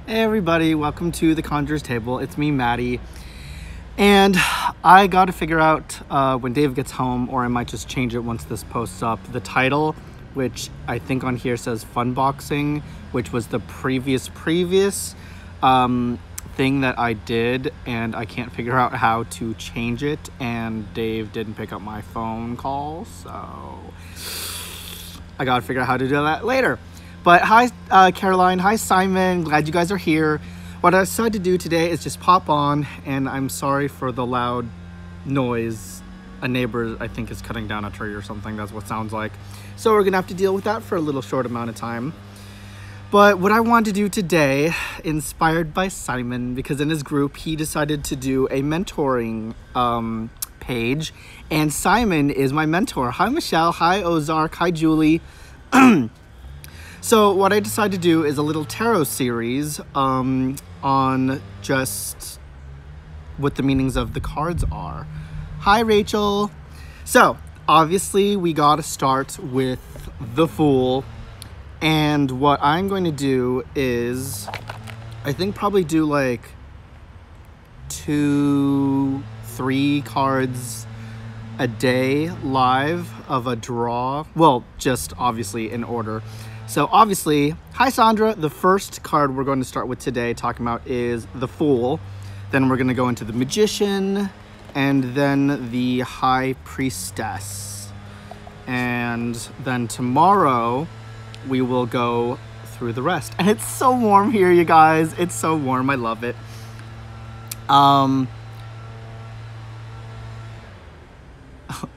Hey everybody, welcome to the Conjurer's Table. It's me, Maddie. And I got to figure out when Dave gets home, or I might just change it once this posts up, the title, which I think on here says Fun Boxing, which was the previous thing that I did, and I can't figure out how to change it, and Dave didn't pick up my phone call, so I got to figure out how to do that later. But hi, Caroline. Hi, Simon. Glad you guys are here. What I decided to do today is just pop on, and I'm sorry for the loud noise. A neighbor, I think, is cutting down a tree or something. That's what it sounds like. So we're going to have to deal with that for a little short amount of time. But what I wanted to do today, inspired by Simon, because in his group, he decided to do a mentoring page. And Simon is my mentor. Hi, Michelle. Hi, Ozark. Hi, Julie. So what I decided to do is a little tarot series on just what the meanings of the cards are. Hi, Rachel. So obviously we got to start with the Fool. And what I'm going to do is, I think probably do like 2-3 cards a day live of a draw. Well, just obviously in order. So obviously, hi Sandra, the first card we're going to start with today talking about is the Fool. Then we're going to go into the Magician, and then the High Priestess. And then tomorrow we will go through the rest. And it's so warm here, you guys. It's so warm. I love it.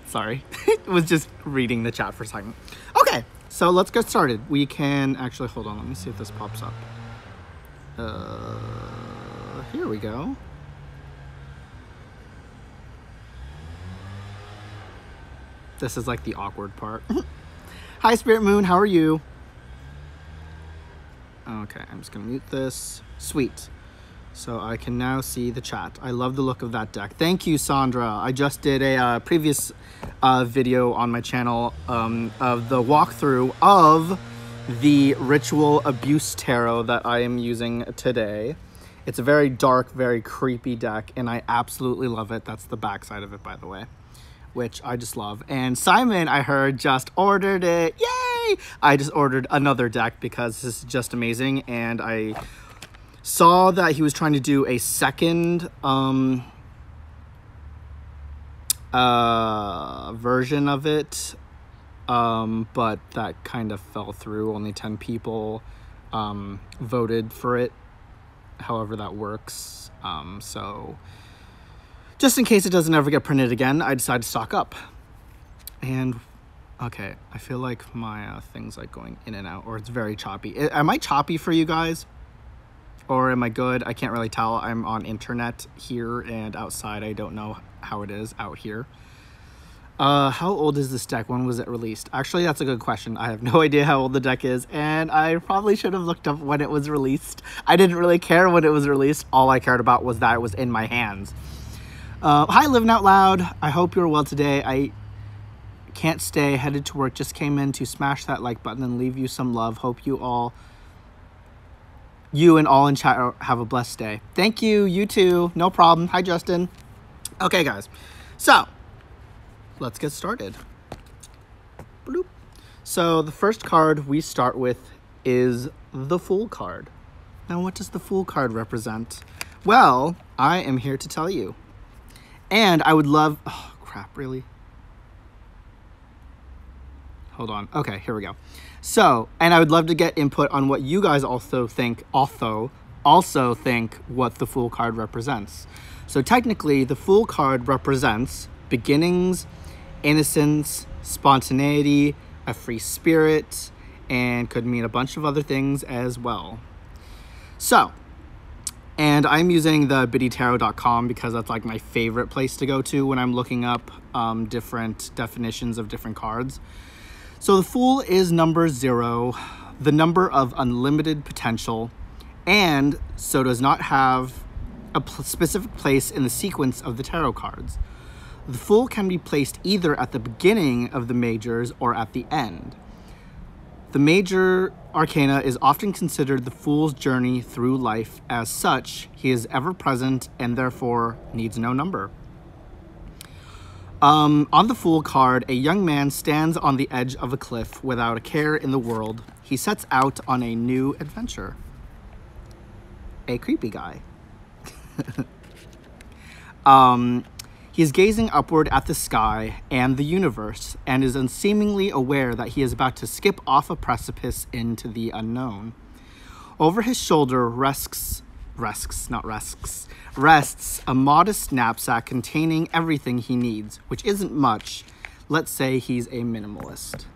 Sorry. It was just reading the chat for a second. Okay. So let's get started. We can actually, hold on, let me see if this pops up. Here we go. This is like the awkward part. Hi, Spirit Moon, how are you? Okay, I'm just gonna mute this. Sweet. So I can now see the chat. I love the look of that deck. Thank you, Sandra. I just did a previous video on my channel of the walkthrough of the Ritual Abuse Tarot that I am using today. It's a very dark, very creepy deck, and I absolutely love it. That's the back side of it, by the way, which I just love. And Simon, I heard, just ordered it. Yay! I just ordered another deck because this is just amazing, and I saw that he was trying to do a second version of it, but that kind of fell through. Only 10 people voted for it, however that works. So just in case it doesn't ever get printed again, I decided to stock up. And okay, I feel like my thing's like going in and out, or it's very choppy. Am I choppy for you guys? Or am I good? I can't really tell. I'm on internet here, and outside I don't know how it is out here. How old is this deck? When was it released? Actually, that's a good question. I have no idea how old the deck is, and I probably should have looked up when it was released. I didn't really care when it was released. All I cared about was that it was in my hands. Hi, Living Out Loud. I hope you're well today. I can't stay. Headed to work. Just came in to smash that like button and leave you some love. Hope you and all in chat have a blessed day. Thank you. You too. No problem. Hi, Justin. Okay, guys. So, let's get started. Bloop. So, the first card we start with is the Fool card. Now, what does the Fool card represent? Well, I am here to tell you. And I would love... Oh, crap, really? Hold on. Okay, here we go. So, and I would love to get input on what you guys also think what the Fool card represents. So technically, the Fool card represents beginnings, innocence, spontaneity, a free spirit, and could mean a bunch of other things as well. So, and I'm using the biddytarot.com because that's like my favorite place to go to when I'm looking up different definitions of different cards. So the Fool is number 0, the number of unlimited potential, and so does not have a specific place in the sequence of the tarot cards. The Fool can be placed either at the beginning of the majors or at the end. The major arcana is often considered the fool's journey through life. As such, he is ever present and therefore needs no number. On the Fool card, a young man stands on the edge of a cliff without a care in the world. He sets out on a new adventure. A creepy guy. He's gazing upward at the sky and the universe and is unseemingly aware that he is about to skip off a precipice into the unknown. Over his shoulder rests a modest knapsack containing everything he needs, which isn't much. Let's say he's a minimalist.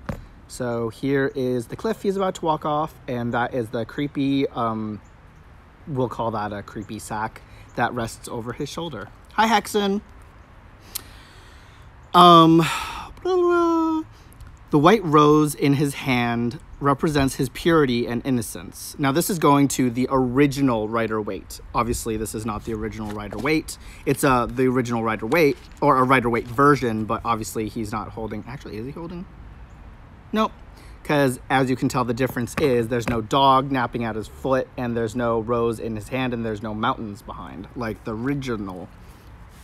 So here is the cliff he's about to walk off, and that is the creepy, we'll call that a creepy sack that rests over his shoulder. Hi, Hexen. The white rose in his hand represents his purity and innocence. Now, this is going to the original Rider-Waite. Obviously, this is not the original Rider-Waite. It's the original Rider-Waite, or a Rider-Waite version, but obviously he's not holding... Actually, is he holding? Nope. Because, as you can tell, the difference is there's no dog napping at his foot, and there's no rose in his hand, and there's no mountains behind, like the original...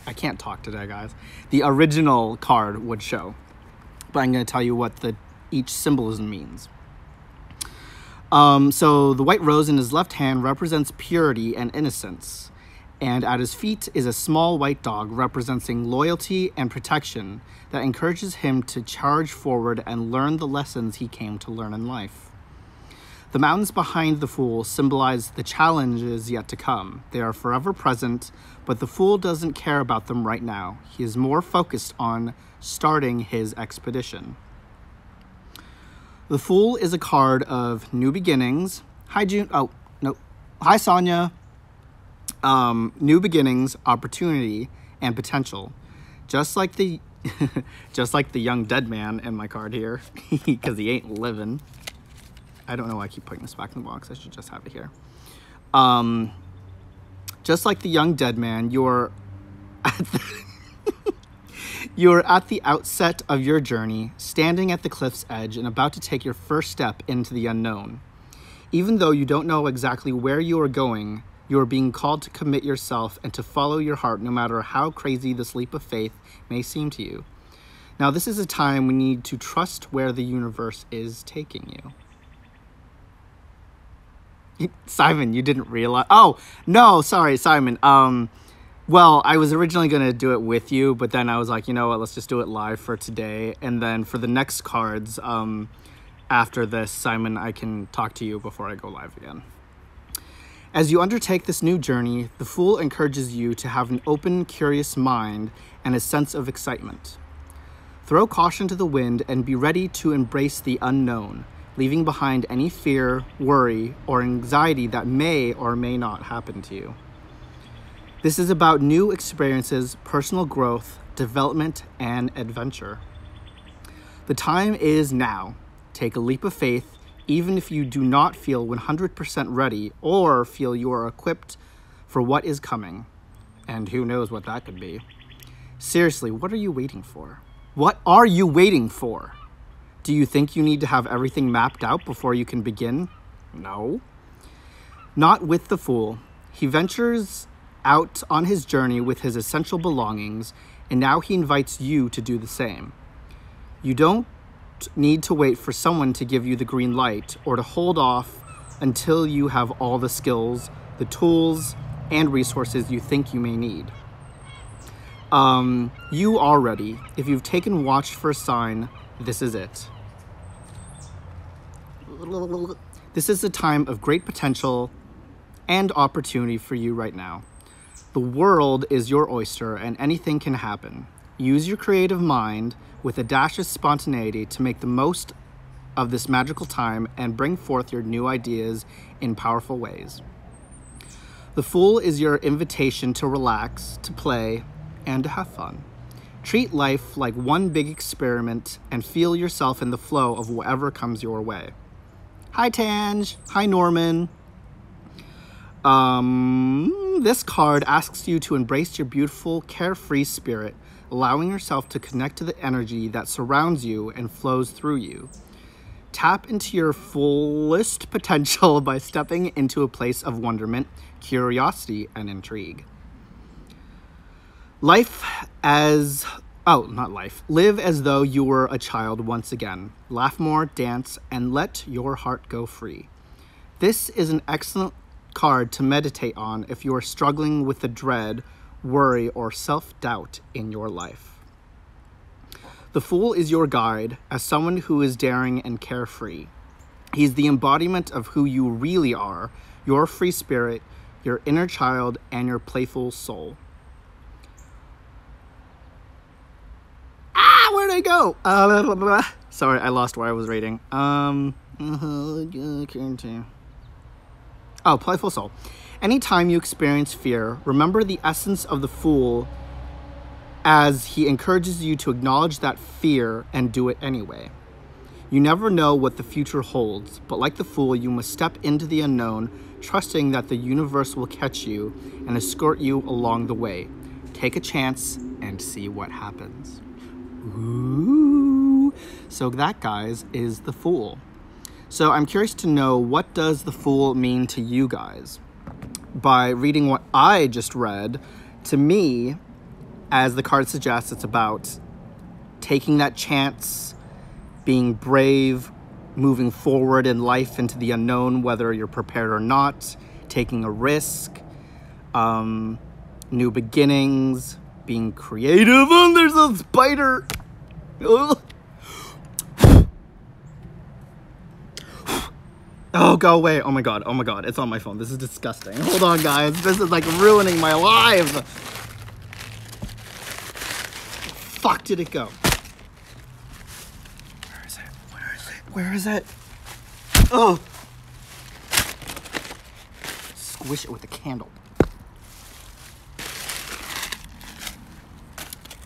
I can't talk today, guys. The original card would show. But I'm going to tell you what each symbolism means. So the white rose in his left hand represents purity and innocence. And at his feet is a small white dog representing loyalty and protection that encourages him to charge forward and learn the lessons he came to learn in life. The mountains behind the Fool symbolize the challenges yet to come. They are forever present, but the Fool doesn't care about them right now. He is more focused on starting his expedition. The Fool is a card of new beginnings. Hi, June. Oh, no. Hi, Sonia. New beginnings, opportunity, and potential. Just like the young dead man in my card here, because he ain't living. I don't know why I keep putting this back in the box. I should just have it here. Just like the young dead man, you're at the outset of your journey, standing at the cliff's edge and about to take your first step into the unknown. Even though you don't know exactly where you are going, you are being called to commit yourself and to follow your heart, no matter how crazy this leap of faith may seem to you. Now, this is a time we need to trust where the universe is taking you. Simon, you didn't realize... Oh, no, sorry, Simon. Well, I was originally going to do it with you, but then I was like, you know what, let's just do it live for today. And then for the next cards, after this, Simon, I can talk to you before I go live again. As you undertake this new journey, the Fool encourages you to have an open, curious mind and a sense of excitement. Throw caution to the wind and be ready to embrace the unknown, leaving behind any fear, worry, or anxiety that may or may not happen to you. This is about new experiences, personal growth, development, and adventure. The time is now. Take a leap of faith, even if you do not feel 100% ready or feel you are equipped for what is coming. And who knows what that could be. Seriously, what are you waiting for? What are you waiting for? Do you think you need to have everything mapped out before you can begin? No. Not with the Fool. He ventures out on his journey with his essential belongings, and now he invites you to do the same. You don't need to wait for someone to give you the green light or to hold off until you have all the skills, the tools, and resources you think you may need. You are ready. If you've taken watch for a sign, this is it. This is a time of great potential and opportunity for you right now. The world is your oyster and anything can happen. Use your creative mind with a dash of spontaneity to make the most of this magical time and bring forth your new ideas in powerful ways. The Fool is your invitation to relax, to play, and to have fun. Treat life like one big experiment and feel yourself in the flow of whatever comes your way. Hi, Tange. Hi, Norman. This card asks you to embrace your beautiful, carefree spirit, allowing yourself to connect to the energy that surrounds you and flows through you. Tap into your fullest potential by stepping into a place of wonderment, curiosity, and intrigue. Live as though you were a child once again. Laugh more, dance, and let your heart go free. This is an excellent card to meditate on if you are struggling with the dread, worry, or self-doubt in your life. The Fool is your guide as someone who is daring and carefree. He's the embodiment of who you really are, your free spirit, your inner child, and your playful soul. Where'd I go? Sorry, I lost where I was reading. Playful soul. Anytime you experience fear, remember the essence of the Fool as he encourages you to acknowledge that fear and do it anyway. You never know what the future holds, but like the Fool, you must step into the unknown, trusting that the universe will catch you and escort you along the way. Take a chance and see what happens. Ooh. So that, guys, is the Fool. So I'm curious to know, what does the Fool mean to you guys? By reading what I just read, to me, as the card suggests, it's about taking that chance, being brave, moving forward in life into the unknown, whether you're prepared or not, taking a risk, new beginnings, being creative. Oh, there's a spider. Ugh. Oh, go away. Oh my god, it's on my phone. This is disgusting. Hold on, guys. This is like ruining my life. Fuck did it go? Where is it? Oh! Squish it with a candle.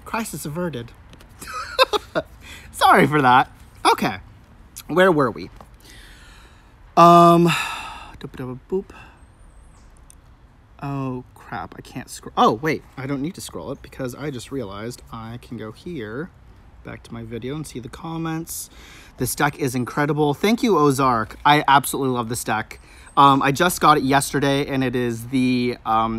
Crisis averted. Sorry for that. Okay. Where were we? Boop. Oh, crap. I can't scroll. Oh, wait. I don't need to scroll it because I just realized I can go here, back to my video, and see the comments. This deck is incredible. Thank you, Ozark. I absolutely love this deck. I just got it yesterday, and it is the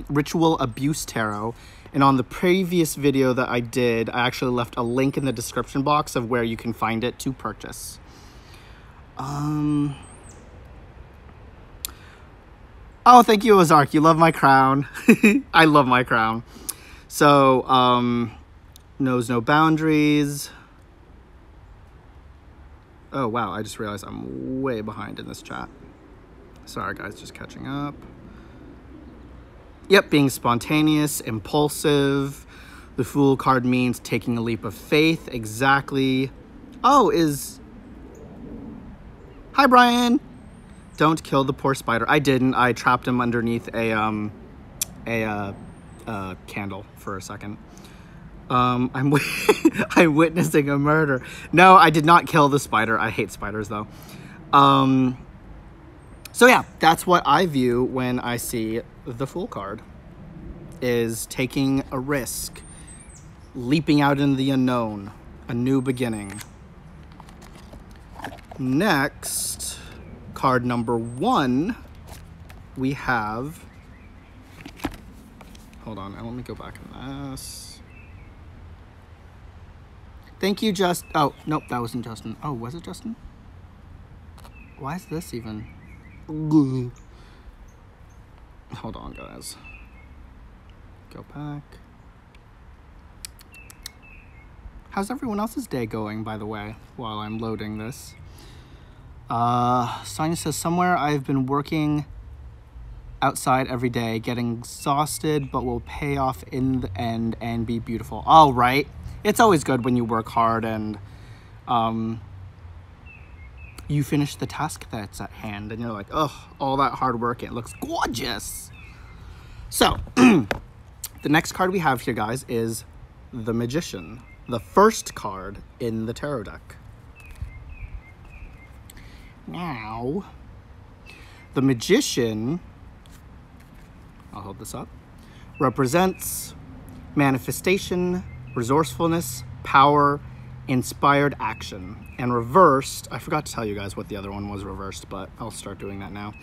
Ritual Abuse Tarot. And on the previous video that I did, I actually left a link in the description box of where you can find it to purchase. Oh, thank you, Ozark. You love my crown. I love my crown. So, knows no boundaries. Oh, wow. I just realized I'm way behind in this chat. Sorry, guys. Just catching up. Yep, being spontaneous, impulsive. The Fool card means taking a leap of faith. Exactly. Oh, Hi, Brian. Don't kill the poor spider. I didn't. I trapped him underneath a candle for a second. I'm witnessing a murder. No, I did not kill the spider. I hate spiders, though. So yeah, that's what I view when I see the Fool card, is taking a risk, leaping out into the unknown, a new beginning. Next, card number 1, we have, hold on, let me go back in this. Thank you, oh, nope, that wasn't Justin. Oh, was it Justin? Why is this even? Hold on, guys. Go back. How's everyone else's day going, by the way, while I'm loading this? Sonia says, somewhere I've been working outside every day, getting exhausted, but will pay off in the end and be beautiful. All right. It's always good when you work hard and you finish the task that's at hand and you're like, oh, all that hard work, it looks gorgeous. So, the next card we have here, guys, is the Magician, the first card in the tarot deck. Now, the Magician, I'll hold this up, represents manifestation, resourcefulness, power, inspired action. And reversed, I forgot to tell you guys what the other one was reversed, but I'll start doing that now.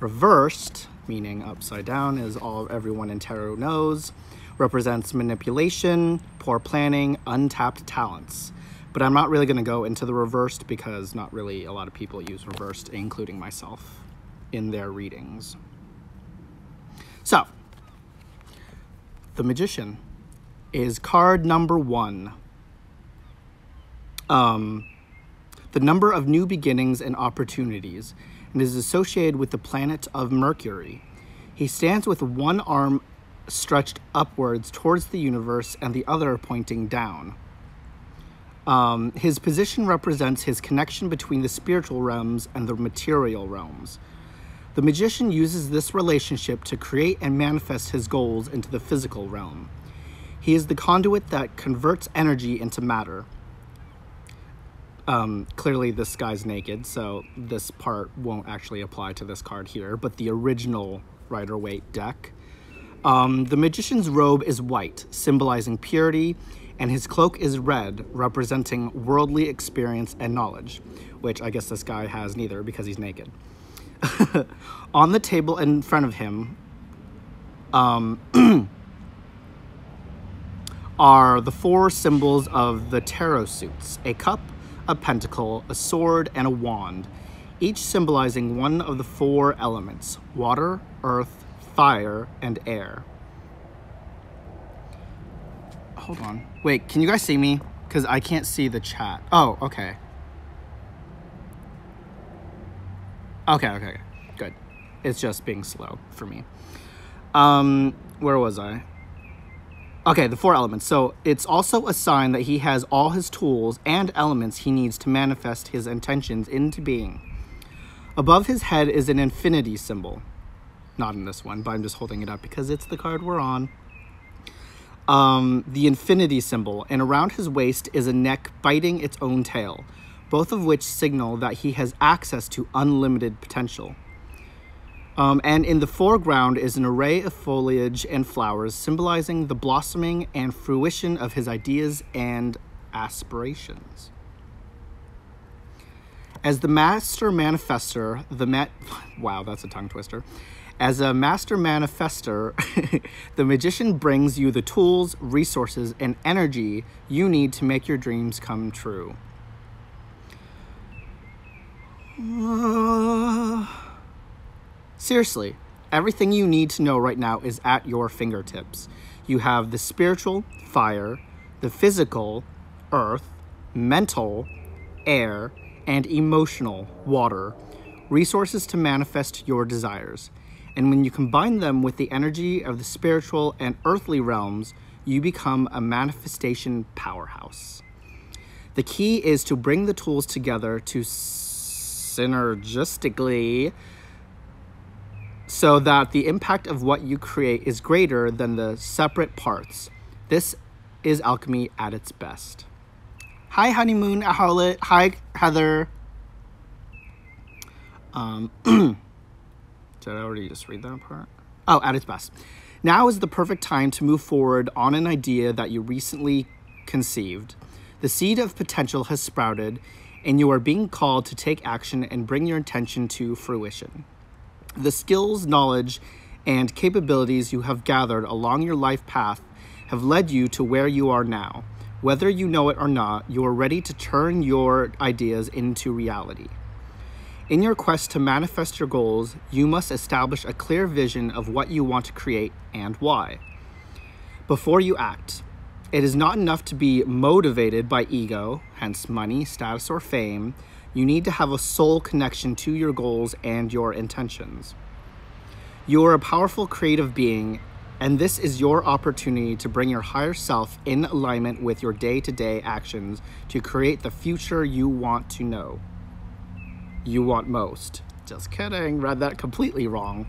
Reversed, meaning upside down, is all everyone in tarot knows, represents manipulation, poor planning, untapped talents. But I'm not really going to go into the reversed because not really a lot of people use reversed, including myself, in their readings. So, the Magician is card number 1. The number of new beginnings and opportunities, and is associated with the planet of Mercury. He stands with one arm stretched upwards towards the universe and the other pointing down. His position represents his connection between the spiritual realms and the material realms. The Magician uses this relationship to create and manifest his goals into the physical realm. He is the conduit that converts energy into matter. Clearly this guy's naked, so this part won't actually apply to this card here, but the original Rider-Waite deck. The Magician's robe is white, symbolizing purity, and his cloak is red, representing worldly experience and knowledge, which I guess this guy has neither because he's naked. On the table in front of him are the 4 symbols of the tarot suits: a cup, a pentacle, a sword, and a wand, each symbolizing one of the 4 elements: water, earth, fire, and air. Hold on. Wait, can you guys see me? Because I can't see the chat. Oh, okay. Okay, good. It's just being slow for me. Where was I? Okay, the 4 elements. So it's also a sign that he has all his tools and elements he needs to manifest his intentions into being. Above his head is an infinity symbol. Not in this one, but I'm just holding it up because it's the card we're on. The infinity symbol, and around his waist is a neck biting its own tail, both of which signal that he has access to unlimited potential. And in the foreground is an array of foliage and flowers symbolizing the blossoming and fruition of his ideas and aspirations. As the master manifester, wow, that's a tongue twister. As a master manifester, the Magician brings you the tools, resources, and energy you need to make your dreams come true. Seriously, everything you need to know right now is at your fingertips. You have the spiritual, fire, the physical, earth, mental, air, and emotional, water, resources to manifest your desires. And when you combine them with the energy of the spiritual and earthly realms, you become a manifestation powerhouse. The key is to bring the tools together to synergistically so that the impact of what you create is greater than the separate parts. This is alchemy at its best. Hi, Honeymoon Harlot. Hi, Heather. Did I already just read that part? Oh, at its best. Now is the perfect time to move forward on an idea that you recently conceived. The seed of potential has sprouted, and you are being called to take action and bring your intention to fruition. The skills, knowledge, and capabilities you have gathered along your life path have led you to where you are now. Whether you know it or not, you are ready to turn your ideas into reality. In your quest to manifest your goals, you must establish a clear vision of what you want to create and why. Before you act, it is not enough to be motivated by ego, hence money, status, or fame. You need to have a soul connection to your goals and your intentions. You are a powerful creative being, and this is your opportunity to bring your higher self in alignment with your day-to-day actions to create the future you want to know. You want most. Just kidding, read that completely wrong.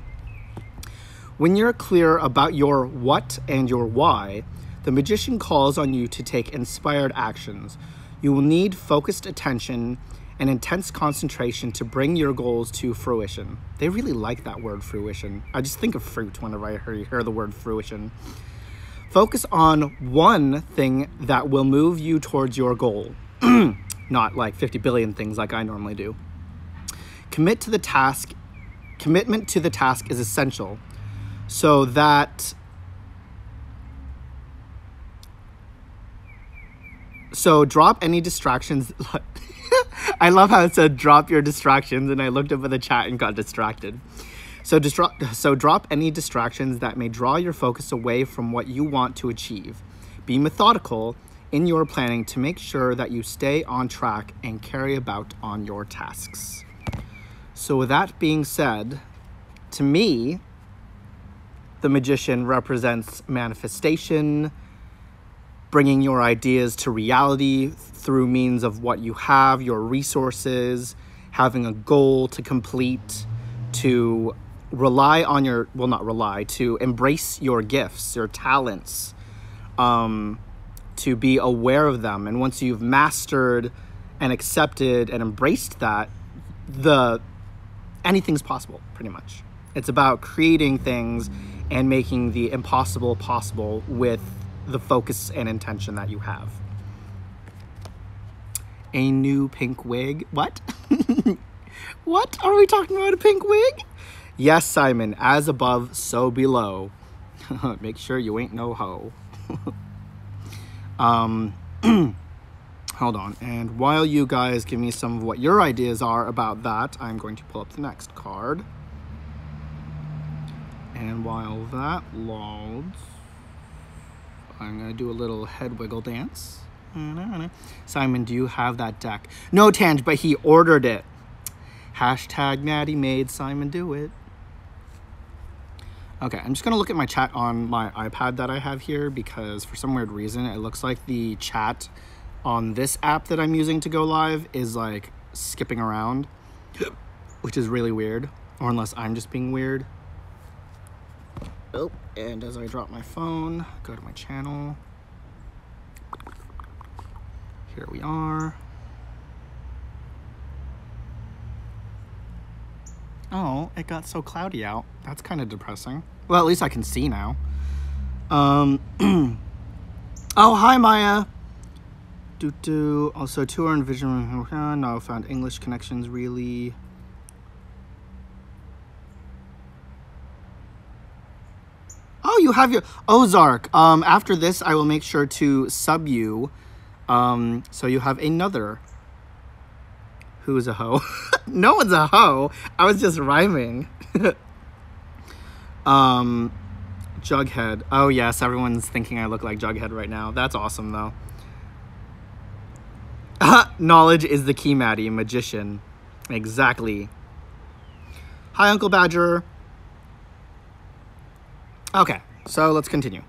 When you're clear about your what and your why, the Magician calls on you to take inspired actions. You will need focused attention and intense concentration to bring your goals to fruition. They really like that word, fruition. I just think of fruit whenever I hear the word fruition. Focus on one thing that will move you towards your goal. not like 50 billion things like I normally do. Commitment to the task is essential so that drop any distractions. I love how it said drop your distractions, and I looked up at the chat and got distracted. So drop any distractions that may draw your focus away from what you want to achieve. Be methodical in your planning to make sure that you stay on track and carry about on your tasks. So with that being said, to me, the Magician represents manifestation, bringing your ideas to reality through means of what you have, your resources, having a goal to complete, to rely on your, well, not rely, to embrace your gifts, your talents, to be aware of them. And once you've mastered and accepted and embraced that, anything's possible, pretty much. It's about creating things and making the impossible possible with the focus and intention that you have. A new pink wig? What? What? Are we talking about a pink wig? Yes, Simon, as above, so below. Make sure you ain't no hoe. Hold on. And while you guys give me some of what your ideas are about that, I'm going to pull up the next card. And while that loads, I'm going to do a little head wiggle dance. Simon, do you have that deck? No, Tange, but he ordered it. Hashtag Maddie made Simon do it. Okay, I'm just going to look at my chat on my iPad that I have here because for some weird reason, it looks like the chat on this app that I'm using to go live is like skipping around, which is really weird, or unless I'm just being weird. Oh, and as I drop my phone, go to my channel. Here we are. Oh, it got so cloudy out. That's kind of depressing. Well, at least I can see now. Oh, hi, Maya. Also, tour and vision. No, found English connections really. Oh, you have your Ozark. After this, I will make sure to sub you. So you have another. Who's a hoe? No one's a hoe. I was just rhyming. Jughead. Oh yes, everyone's thinking I look like Jughead right now. That's awesome though. Knowledge is the key, Maddie. Magician. Exactly. Hi, Uncle Badger. Okay, so let's continue.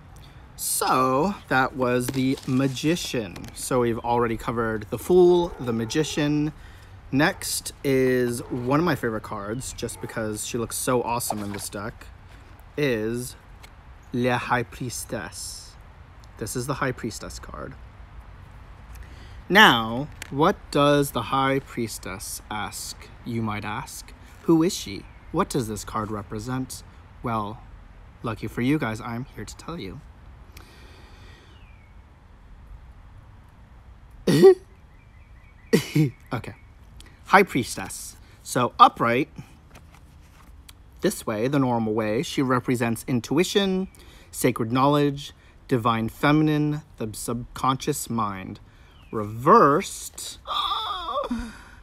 So that was the Magician. So we've already covered the Fool, the Magician. Next is one of my favorite cards, just because she looks so awesome in this deck, is La High Priestess. This is the High Priestess card. Now, what does the High Priestess ask, you might ask? Who is she? What does this card represent? Well, lucky for you guys, I'm here to tell you. Okay. High Priestess. So upright, this way, the normal way, she represents intuition, sacred knowledge, divine feminine, the subconscious mind. Reversed,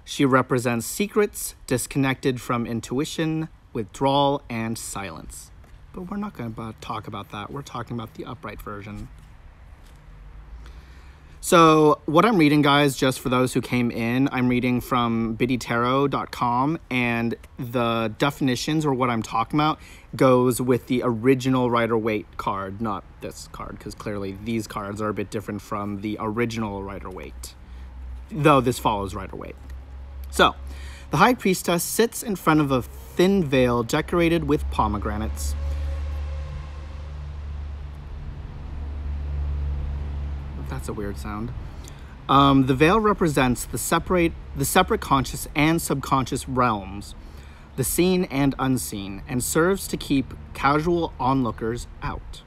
she represents secrets, disconnected from intuition, withdrawal, and silence. But we're not going to talk about that. We're talking about the upright version. So what I'm reading, guys, just for those who came in, I'm reading from biddytarot.com, and the definitions, or what I'm talking about, goes with the original Rider-Waite card, not this card, because clearly these cards are a bit different from the original Rider-Waite, though this follows Rider-Waite. So, the High Priestess sits in front of a thin veil decorated with pomegranates. That's a weird sound. The veil represents the separate conscious and subconscious realms, the seen and unseen, and serves to keep casual onlookers out.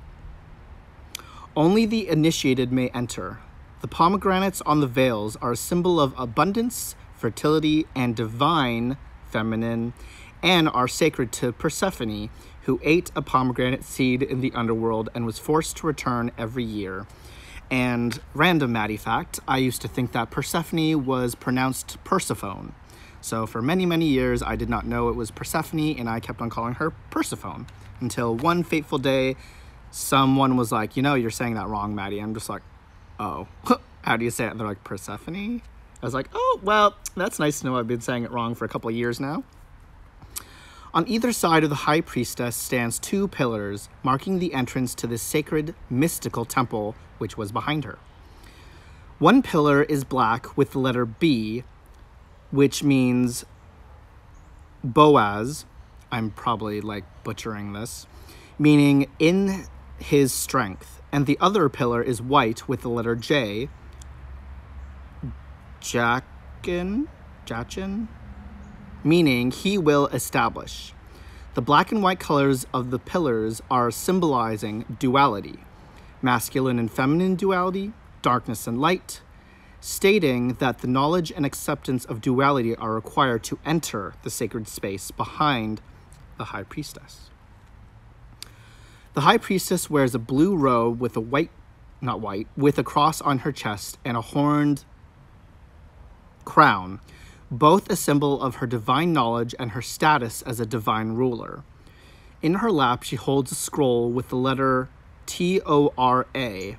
Only the initiated may enter. The pomegranates on the veils are a symbol of abundance, fertility, and divine feminine, and are sacred to Persephone, who ate a pomegranate seed in the underworld and was forced to return every year. And random Maddie fact, I used to think that Persephone was pronounced Persephone. So for many, many years, I did not know it was Persephone, and I kept on calling her Persephone. Until one fateful day, someone was like, you know, you're saying that wrong, Maddie. I'm just like, oh, how do you say it? And they're like, Persephone? I was like, oh, well, that's nice to know. I've been saying it wrong for a couple of years now. On either side of the high priestess stands 2 pillars, marking the entrance to this sacred, mystical temple, which was behind her. One pillar is black with the letter B, which means Boaz. I'm probably like butchering this, meaning in his strength. And the other pillar is white with the letter J, Jachin, meaning he will establish. The black and white colors of the pillars are symbolizing duality, masculine and feminine duality, darkness and light, stating that the knowledge and acceptance of duality are required to enter the sacred space behind the high priestess. The high priestess wears a blue robe with with a cross on her chest and a horned crown, both a symbol of her divine knowledge and her status as a divine ruler. In her lap, she holds a scroll with the letter T-O-R-A.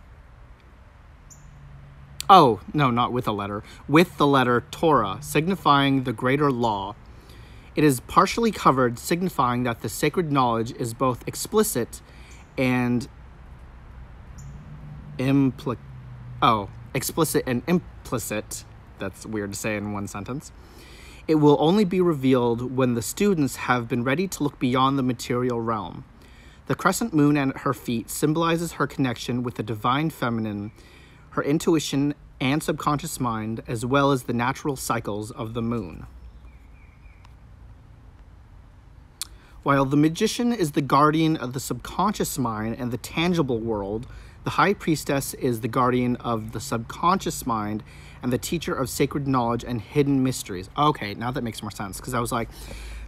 Oh, no, not with a letter. With the letter Torah, signifying the greater law. It is partially covered, signifying that the sacred knowledge is both explicit and explicit and implicit. That's weird to say in one sentence. It will only be revealed when the students have been ready to look beyond the material realm. The crescent moon at her feet symbolizes her connection with the divine feminine, her intuition and subconscious mind, as well as the natural cycles of the moon. While the magician is the guardian of the subconscious mind and the tangible world, the high priestess is the guardian of the subconscious mind and the teacher of sacred knowledge and hidden mysteries. Okay, now that makes more sense, because I was like,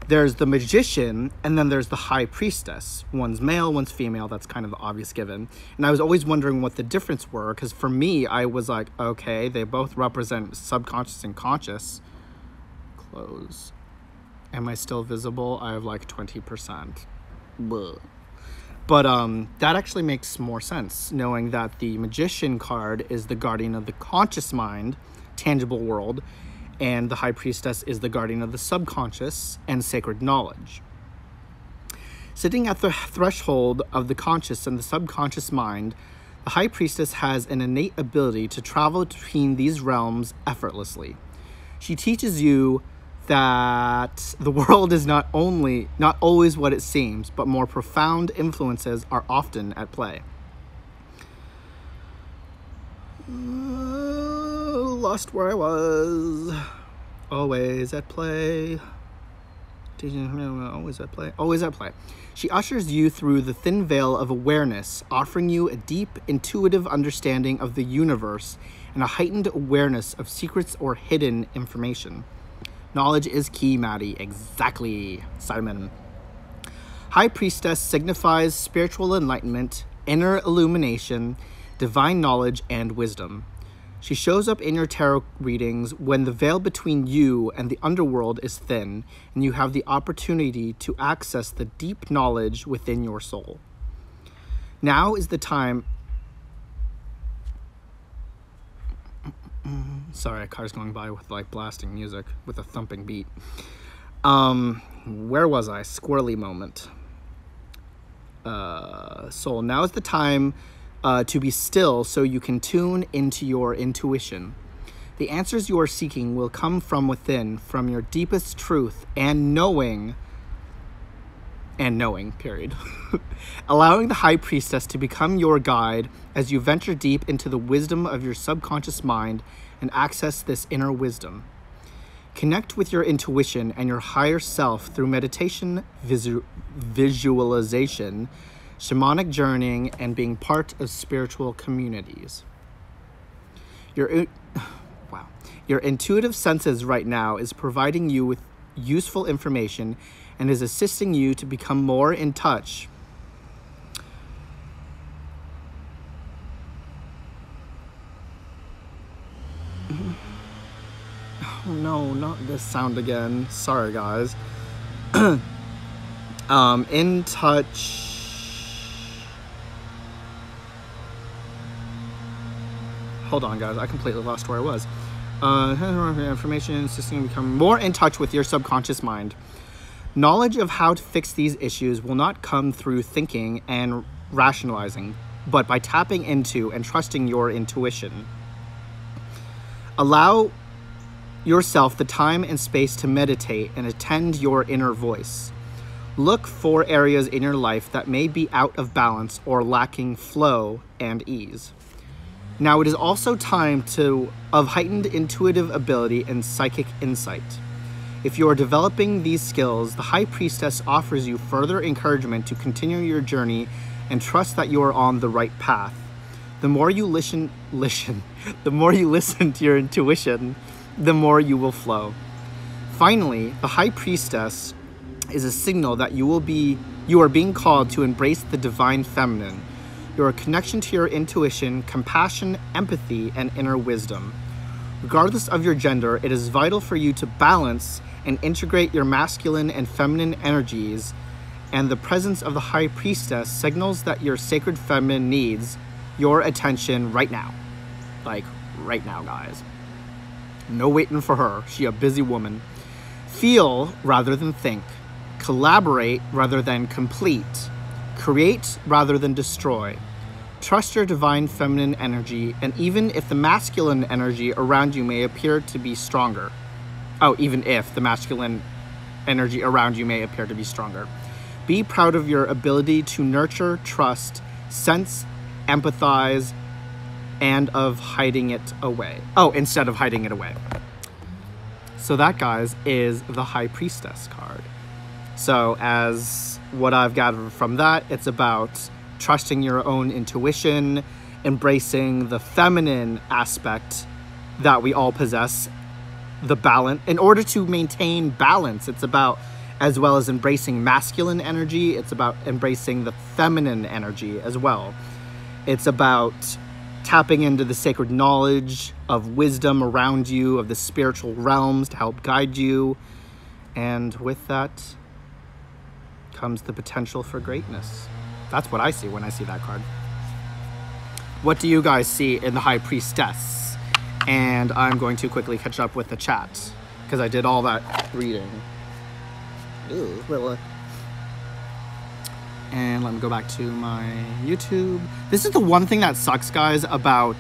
there's the magician, and then there's the high priestess. One's male, one's female. That's kind of the obvious given. And I was always wondering what the difference were, because for me, I was like, okay, they both represent subconscious and conscious. Close. Am I still visible? I have like 20%. Bleh. But that actually makes more sense, knowing that the magician card is the guardian of the conscious mind, tangible world, and the high priestess is the guardian of the subconscious and sacred knowledge. Sitting at the threshold of the conscious and the subconscious mind, the high priestess has an innate ability to travel between these realms effortlessly. She teaches you that the world is not always what it seems, but more profound influences are often at play. Lost where I was. Always at play. Always at play. Always at play. She ushers you through the thin veil of awareness, offering you a deep, intuitive understanding of the universe and a heightened awareness of secrets or hidden information. Knowledge is key, Maddie. Exactly, Simon. High Priestess signifies spiritual enlightenment, inner illumination, divine knowledge, and wisdom. She shows up in your tarot readings when the veil between you and the underworld is thin, and you have the opportunity to access the deep knowledge within your soul. Now is the time... Sorry, a car's going by with like blasting music with a thumping beat. Where was I? Squirrely moment. Soul, now is the time to be still so you can tune into your intuition. The answers you are seeking will come from within, from your deepest truth and knowing, period. Allowing the High Priestess to become your guide as you venture deep into the wisdom of your subconscious mind and access this inner wisdom. Connect with your intuition and your higher self through meditation, visualization, shamanic journeying, and being part of spiritual communities. Your wow. Your intuitive senses right now is providing you with useful information and is assisting you to become more in touch. Oh no, not this sound again. Sorry, guys. In touch. Hold on, guys. I completely lost where I was. Information assisting you become more in touch with your subconscious mind. Knowledge of how to fix these issues will not come through thinking and rationalizing, but by tapping into and trusting your intuition. Allow yourself the time and space to meditate and attend your inner voice. Look for areas in your life that may be out of balance or lacking flow and ease. Now it is also time of heightened intuitive ability and psychic insight. If you are developing these skills, the High Priestess offers you further encouragement to continue your journey and trust that you are on the right path. The more you listen, the more you listen to your intuition, the more you will flow. Finally, the High Priestess is a signal that you are being called to embrace the divine feminine, your connection to your intuition, compassion, empathy, and inner wisdom. Regardless of your gender, it is vital for you to balance and integrate your masculine and feminine energies, and the presence of the High Priestess signals that your sacred feminine needs your attention right now. Like, right now, guys. No waiting for her. She a busy woman. Feel rather than think. Collaborate rather than complete. Create rather than destroy. Trust your divine feminine energy, and even if the masculine energy around you may appear to be stronger. Even if the masculine energy around you may appear to be stronger. Be proud of your ability to nurture, trust, sense, empathize, and of hiding it away. Instead of hiding it away. So that, guys, is the High Priestess card. So as what I've gathered from that, it's about trusting your own intuition, embracing the feminine aspect that we all possess, the balance. In order to maintain balance, it's about, as well as embracing masculine energy, it's about embracing the feminine energy as well. It's about tapping into the sacred knowledge of wisdom around you, of the spiritual realms to help guide you. And with that comes the potential for greatness. That's what I see when I see that card. What do you guys see in the High Priestess? And I'm going to quickly catch up with the chat because I did all that reading. And let me go back to my YouTube. This is the one thing that sucks, guys, about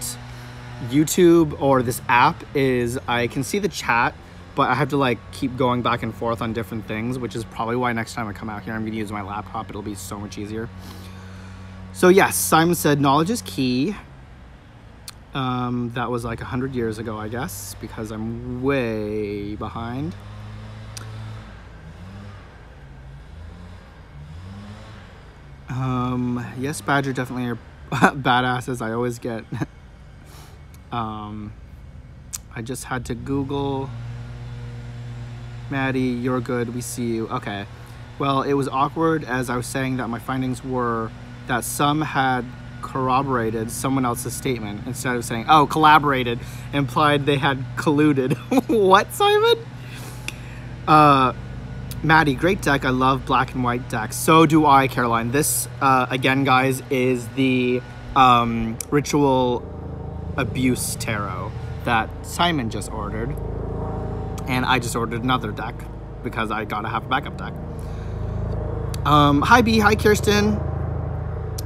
YouTube or this app is I can see the chat, but I have to keep going back and forth on different things, which is probably why next time I come out here, I'm going to use my laptop. It'll be so much easier. So yes, Simon said knowledge is key. That was 100 years ago, I guess, because I'm way behind. Yes, Badger definitely are badasses. I always get, I just had to Google. Maddie, you're good. We see you. Okay. Well, it was awkward as I was saying that my findings were that some had corroborated someone else's statement instead of saying, collaborated, implied they had colluded. What, Simon? Maddie, great deck. I love black and white decks. So do I, Caroline. This, again, guys, is the Ritual Abuse Tarot that Simon just ordered. And I just ordered another deck because I gotta have a backup deck. Hi, B. Hi, Kirsten.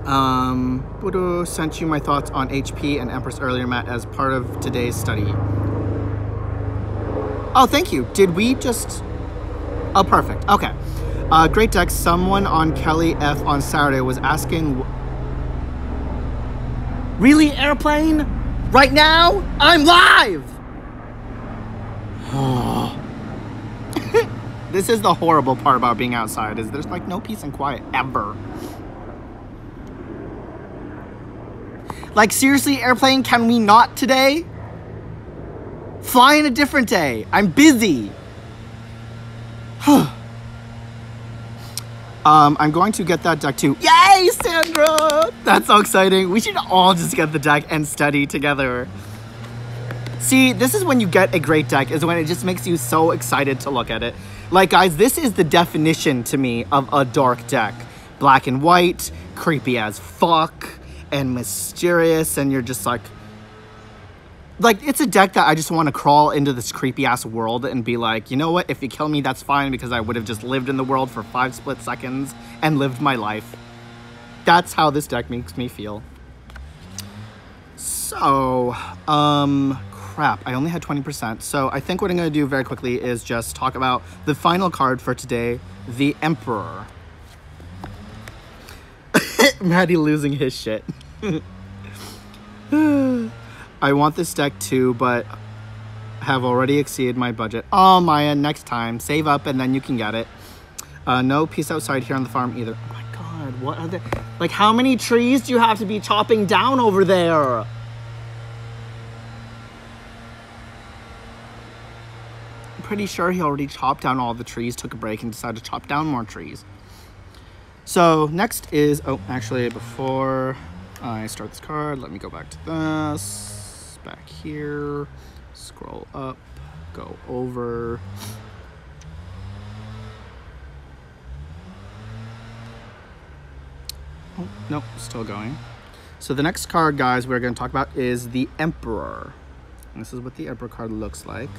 Budo sent you my thoughts on HP and Empress earlier, Matt, as part of today's study. Oh, thank you. Did we just... Oh, perfect. Okay. Great deck. Someone on Kelly F on Saturday was asking... Really, Airplane? Right now? I'm live! This is the horrible part about being outside, is there's no peace and quiet ever. Seriously, Airplane, can we not today? Fly in a different day. I'm busy. I'm going to get that deck too. Yay, Sandra! That's so exciting. We should all just get the deck and study together. See, this is when you get a great deck, is when it just makes you so excited to look at it. Like, guys, this is the definition to me of a dark deck. Black and white, creepy as fuck, and mysterious, and you're just like, it's a deck that I just want to crawl into this creepy-ass world and be like, you know what? If you kill me, that's fine, because I would have just lived in the world for 5 split seconds and lived my life. That's how this deck makes me feel. So, crap. I only had 20%. So I think what I'm going to do very quickly is just talk about the final card for today, the Emperor. Maddie losing his shit. I want this deck too, but have already exceeded my budget. Oh, Maya, next time. Save up and then you can get it. No peace outside here on the farm either. Oh my god, what are they? Like, how many trees do you have to be chopping down over there? I'm pretty sure he already chopped down all the trees, took a break, and decided to chop down more trees. So, next is... Oh, actually, before I start this card, let me go back to this. Back here, scroll up, go over. Oh, nope, still going. So the next card, guys, we're going to talk about is the Emperor. And this is what the Emperor card looks like.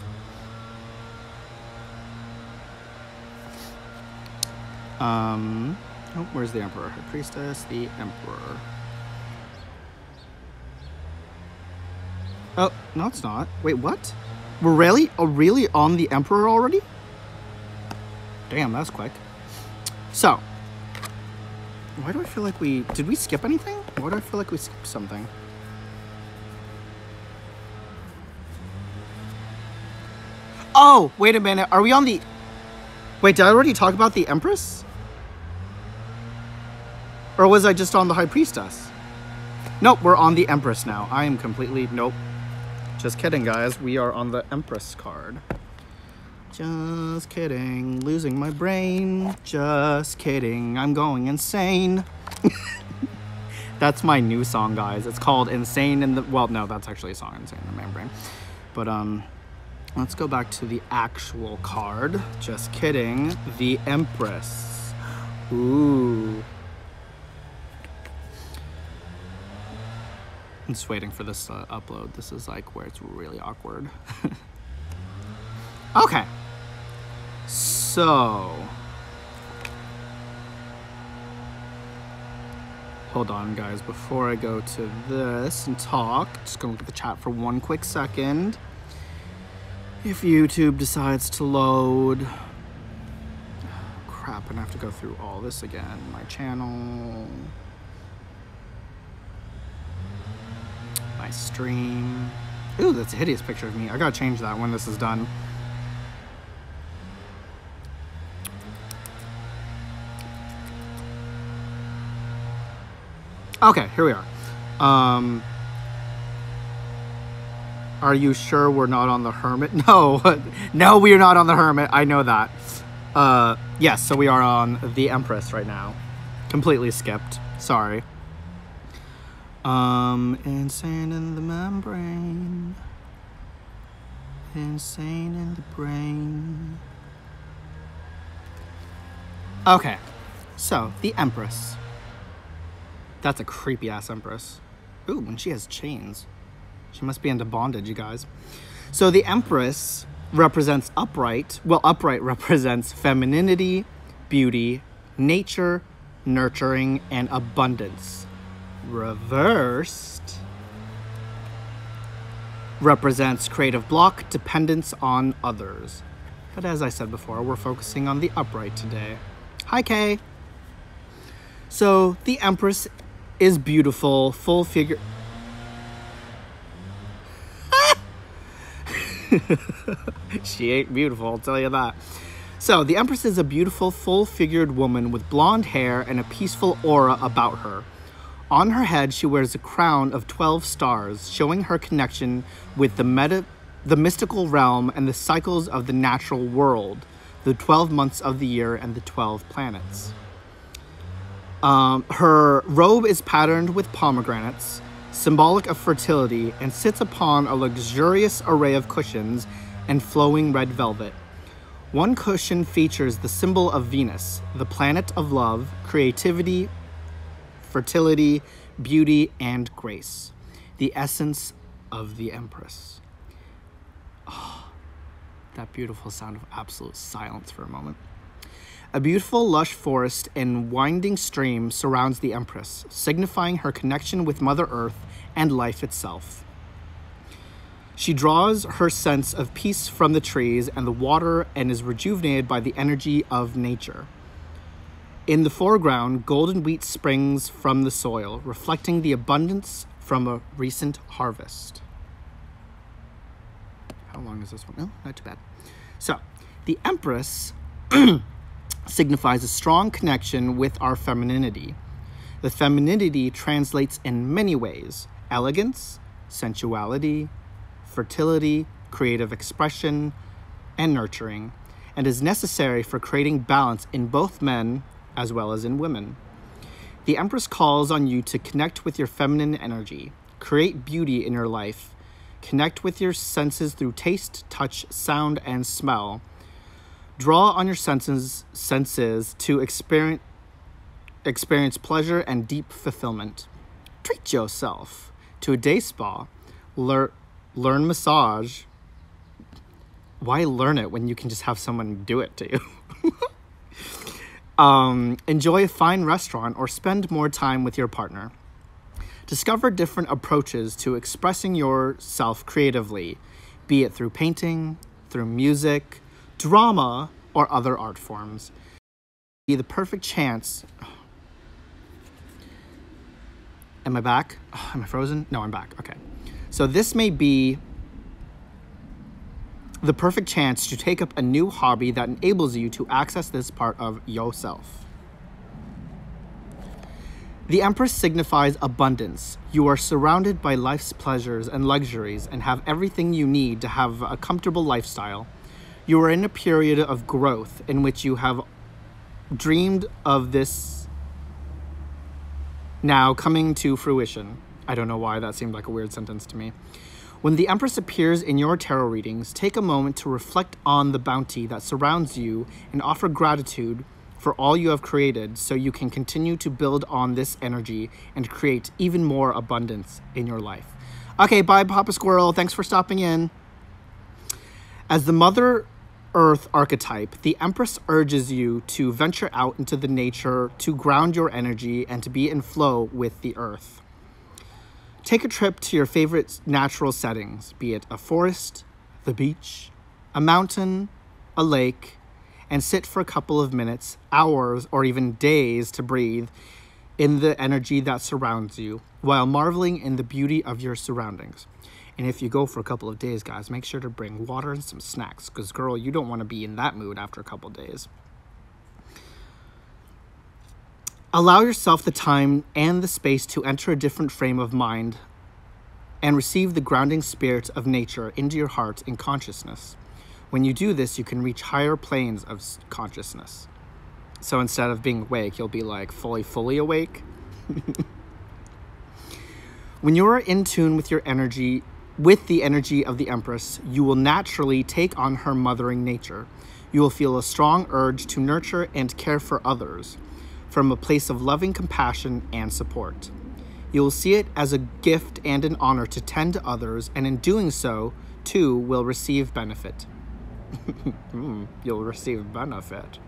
Oh, where's the Emperor? High Priestess, the Emperor. Oh, no, it's not. Wait, what? We're really on the Emperor already? Damn, that's quick. So, why do I feel like did we skip anything? Why do I feel like we skipped something? Oh, wait a minute. Are we on the... Wait, did I already talk about the Empress? Or was I just on the High Priestess? Nope, we're on the Empress now. I am completely... Nope. Just kidding, guys. We are on the Empress card. Just kidding. Losing my brain. Just kidding. I'm going insane. That's my new song, guys. It's called Insane in the... Well, no, that's actually a song, Insane in the Membrane. But, let's go back to the actual card. Just kidding. The Empress. Ooh. I'm just waiting for this to upload. This is like where it's really awkward. Okay. So. Hold on, guys. Before I go to this and talk, just gonna look at the chat for one quick second. If YouTube decides to load. Crap, I'm gonna have to go through all this again. My channel. My stream. Ooh, that's a hideous picture of me. I gotta change that when this is done. Okay, here we are. Are you sure we're not on the Hermit? No, no, we are not on the Hermit. I know that. Yes, so we are on the Empress right now. Completely skipped. Sorry. Insane in the membrane. Insane in the brain. Okay, so the Empress. That's a creepy ass Empress. Ooh, and she has chains. She must be into bondage, you guys. So the Empress represents upright. Well, upright represents femininity, beauty, nature, nurturing, and abundance. Reversed represents creative block, dependence on others. But as I said before, we're focusing on the upright today. Hi, Kay. So the Empress is beautiful, full figure. She ain't beautiful, I'll tell you that. So the Empress is a beautiful, full-figured woman with blonde hair and a peaceful aura about her. On her head, she wears a crown of 12 stars, showing her connection with the the mystical realm and the cycles of the natural world, the 12 months of the year and the 12 planets. Her robe is patterned with pomegranates, symbolic of fertility, and sits upon a luxurious array of cushions and flowing red velvet. One cushion features the symbol of Venus, the planet of love, creativity, fertility, beauty, and grace, the essence of the empress. Oh, that beautiful sound of absolute silence for a moment. A beautiful, lush forest and winding stream surrounds the empress, signifying her connection with Mother Earth and life itself. She draws her sense of peace from the trees and the water and is rejuvenated by the energy of nature. In the foreground, golden wheat springs from the soil, reflecting the abundance from a recent harvest. How long is this one? Oh, not too bad. So, the empress signifies a strong connection with our femininity. The femininity translates in many ways: elegance, sensuality, fertility, creative expression, and nurturing, and is necessary for creating balance in both men as well as in women. The Empress calls on you to connect with your feminine energy, create beauty in your life, connect with your senses through taste, touch, sound, and smell. Draw on your senses to experience pleasure and deep fulfillment. Treat yourself to a day spa. Learn massage. Why learn it when you can just have someone do it to you? Enjoy a fine restaurant or spend more time with your partner. Discover different approaches to expressing yourself creatively, be it through painting, through music, drama, or other art forms. Be the perfect chance. Am I back? Oh, am I frozen? No, I'm back. Okay. So this may be the perfect chance to take up a new hobby that enables you to access this part of yourself. The Empress signifies abundance. You are surrounded by life's pleasures and luxuries and have everything you need to have a comfortable lifestyle. You are in a period of growth in which you have dreamed of this now coming to fruition. I don't know why that seemed like a weird sentence to me. When the Empress appears in your tarot readings, take a moment to reflect on the bounty that surrounds you and offer gratitude for all you have created so you can continue to build on this energy and create even more abundance in your life. Okay, bye, Papa Squirrel. Thanks for stopping in. As the Mother Earth archetype, the Empress urges you to venture out into the nature, to ground your energy, and to be in flow with the earth. Take a trip to your favorite natural settings, be it a forest, the beach, a mountain, a lake, and sit for a couple of minutes, hours, or even days to breathe in the energy that surrounds you while marveling in the beauty of your surroundings. And if you go for a couple of days, guys, make sure to bring water and some snacks because, girl, you don't want to be in that mood after a couple of days. Allow yourself the time and the space to enter a different frame of mind and receive the grounding spirit of nature into your heart and consciousness. When you do this, you can reach higher planes of consciousness. So instead of being awake, you'll be like fully awake. When you are in tune with your energy, with the energy of the Empress, you will naturally take on her mothering nature. You will feel a strong urge to nurture and care for others from a place of loving compassion and support. You will see it as a gift and an honor to tend to others, and in doing so, too, will receive benefit. You'll receive benefit.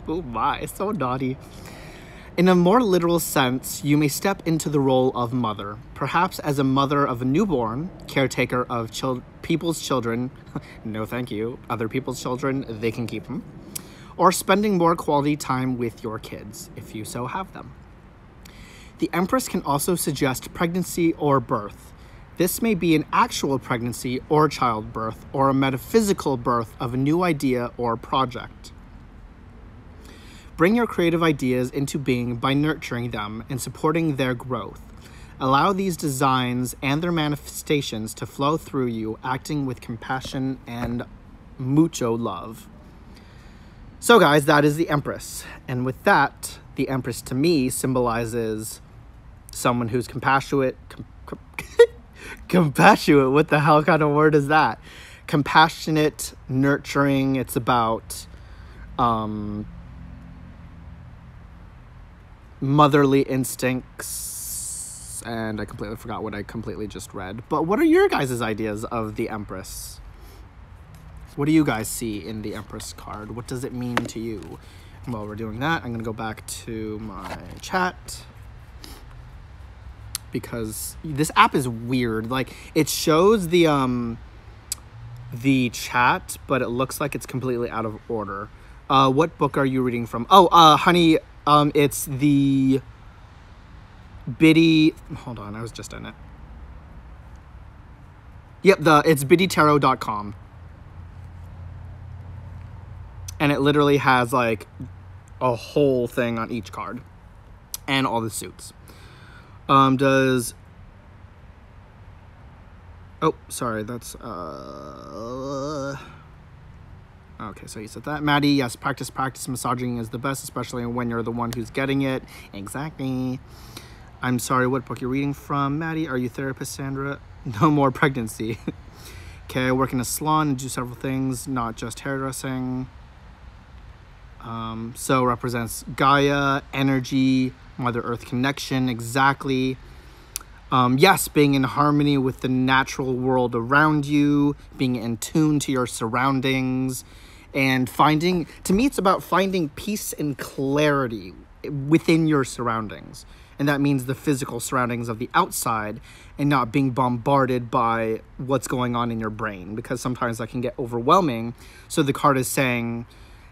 Oh my, so naughty. In a more literal sense, you may step into the role of mother, perhaps as a mother of a newborn, caretaker of people's children. No, thank you. Other people's children, they can keep them. Or spending more quality time with your kids, if you so have them. The Empress can also suggest pregnancy or birth. This may be an actual pregnancy or childbirth, or a metaphysical birth of a new idea or project. Bring your creative ideas into being by nurturing them and supporting their growth. Allow these designs and their manifestations to flow through you, acting with compassion and mucho love. So guys, that is the Empress. And with that, the Empress to me symbolizes someone who's compassionate. Compassionate, what the hell kind of word is that? Compassionate, nurturing. It's about motherly instincts. And I completely forgot what I completely just read. But what are your guys' ideas of the Empress? What do you guys see in the Empress card? What does it mean to you? And while we're doing that, I'm going to go back to my chat, because this app is weird. Like, it shows the chat, but it looks like it's completely out of order. What book are you reading from? Oh, honey, it's the Biddy... Hold on, I was just in it. Yep, it's biddytarot.com. And it literally has, like, a whole thing on each card. And all the suits. Oh, sorry, that's, okay, so you said that. Maddie, yes, practice. Massaging is the best, especially when you're the one who's getting it. Exactly. I'm sorry, what book you're reading from? Maddie, are you therapist, Sandra? No more pregnancy. Okay, I work in a salon and do several things, not just hairdressing. So represents Gaia, energy, Mother Earth connection, exactly. Yes, being in harmony with the natural world around you, being in tune to your surroundings, and finding, to me, it's about finding peace and clarity within your surroundings. And that means the physical surroundings of the outside, and not being bombarded by what's going on in your brain, because sometimes that can get overwhelming. So the card is saying,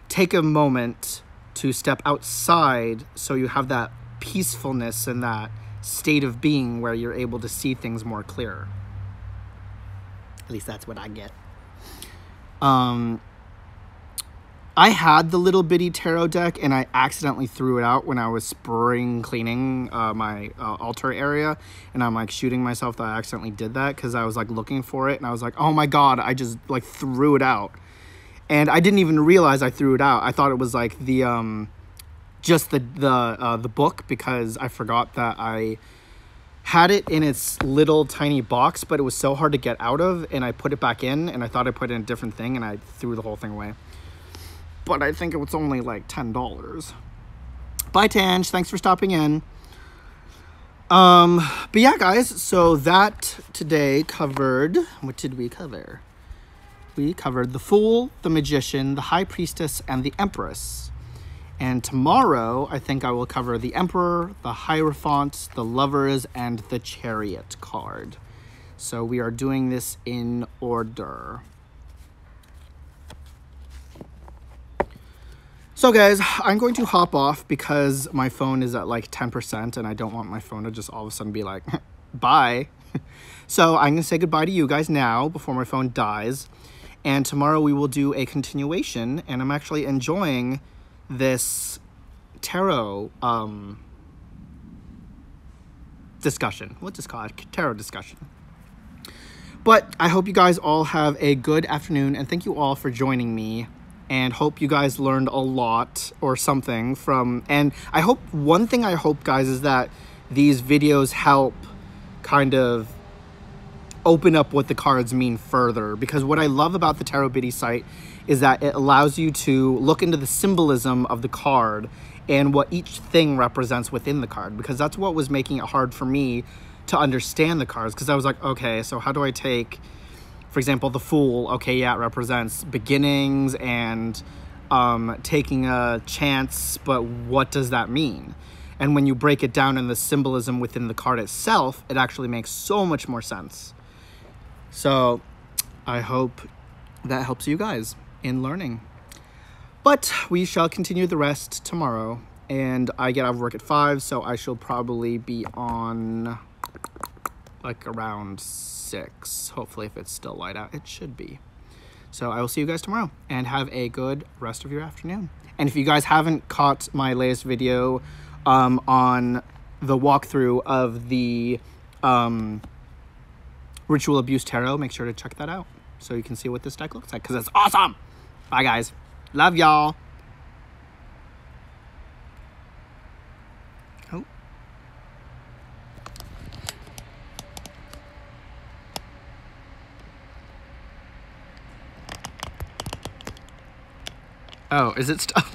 take a moment to step outside so you have that peacefulness and that state of being where you're able to see things more clear. At least that's what I get. I had the little bitty tarot deck, and I accidentally threw it out when I was spring cleaning my altar area, and I'm like shooting myself that I accidentally did that, because I was like looking for it, and I was like, oh my god, I just like threw it out. And I didn't even realize I threw it out. I thought it was like the just the book, because I forgot that I had it in its little tiny box, but it was so hard to get out of, and I put it back in, and I thought I put it in a different thing, and I threw the whole thing away. But I think it was only like $10. Bye, Tange. Thanks for stopping in. But yeah, guys, so that today covered, what did we cover? We covered the Fool, the Magician, the High Priestess, and the Empress. And tomorrow, I think I will cover the Emperor, the Hierophant, the Lovers, and the Chariot card. So we are doing this in order. So guys, I'm going to hop off because my phone is at like 10% and I don't want my phone to just all of a sudden be like, bye. So I'm going to say goodbye to you guys now before my phone dies. And tomorrow we will do a continuation, and I'm actually enjoying this tarot discussion. We'll just call it tarot discussion. But I hope you guys all have a good afternoon, and thank you all for joining me. And hope you guys learned a lot or something from, and I hope, one thing I hope, guys, is that these videos help kind of open up what the cards mean further, because what I love about the Tarot Biddy site is that it allows you to look into the symbolism of the card and what each thing represents within the card, because that's what was making it hard for me to understand the cards, because I was like, okay, so how do I take, for example, the Fool? Okay, yeah, it represents beginnings and taking a chance, but what does that mean? And when you break it down in the symbolism within the card itself, it actually makes so much more sense. So I hope that helps you guys in learning. But we shall continue the rest tomorrow, and I get out of work at 5, so I shall probably be on like around 6. Hopefully, if it's still light out, it should be. So I will see you guys tomorrow, and have a good rest of your afternoon. And if you guys haven't caught my latest video on the walkthrough of the Ritual Abuse Tarot. Make sure to check that out so you can see what this deck looks like, because it's awesome. Bye, guys. Love y'all. Oh, is it stuck?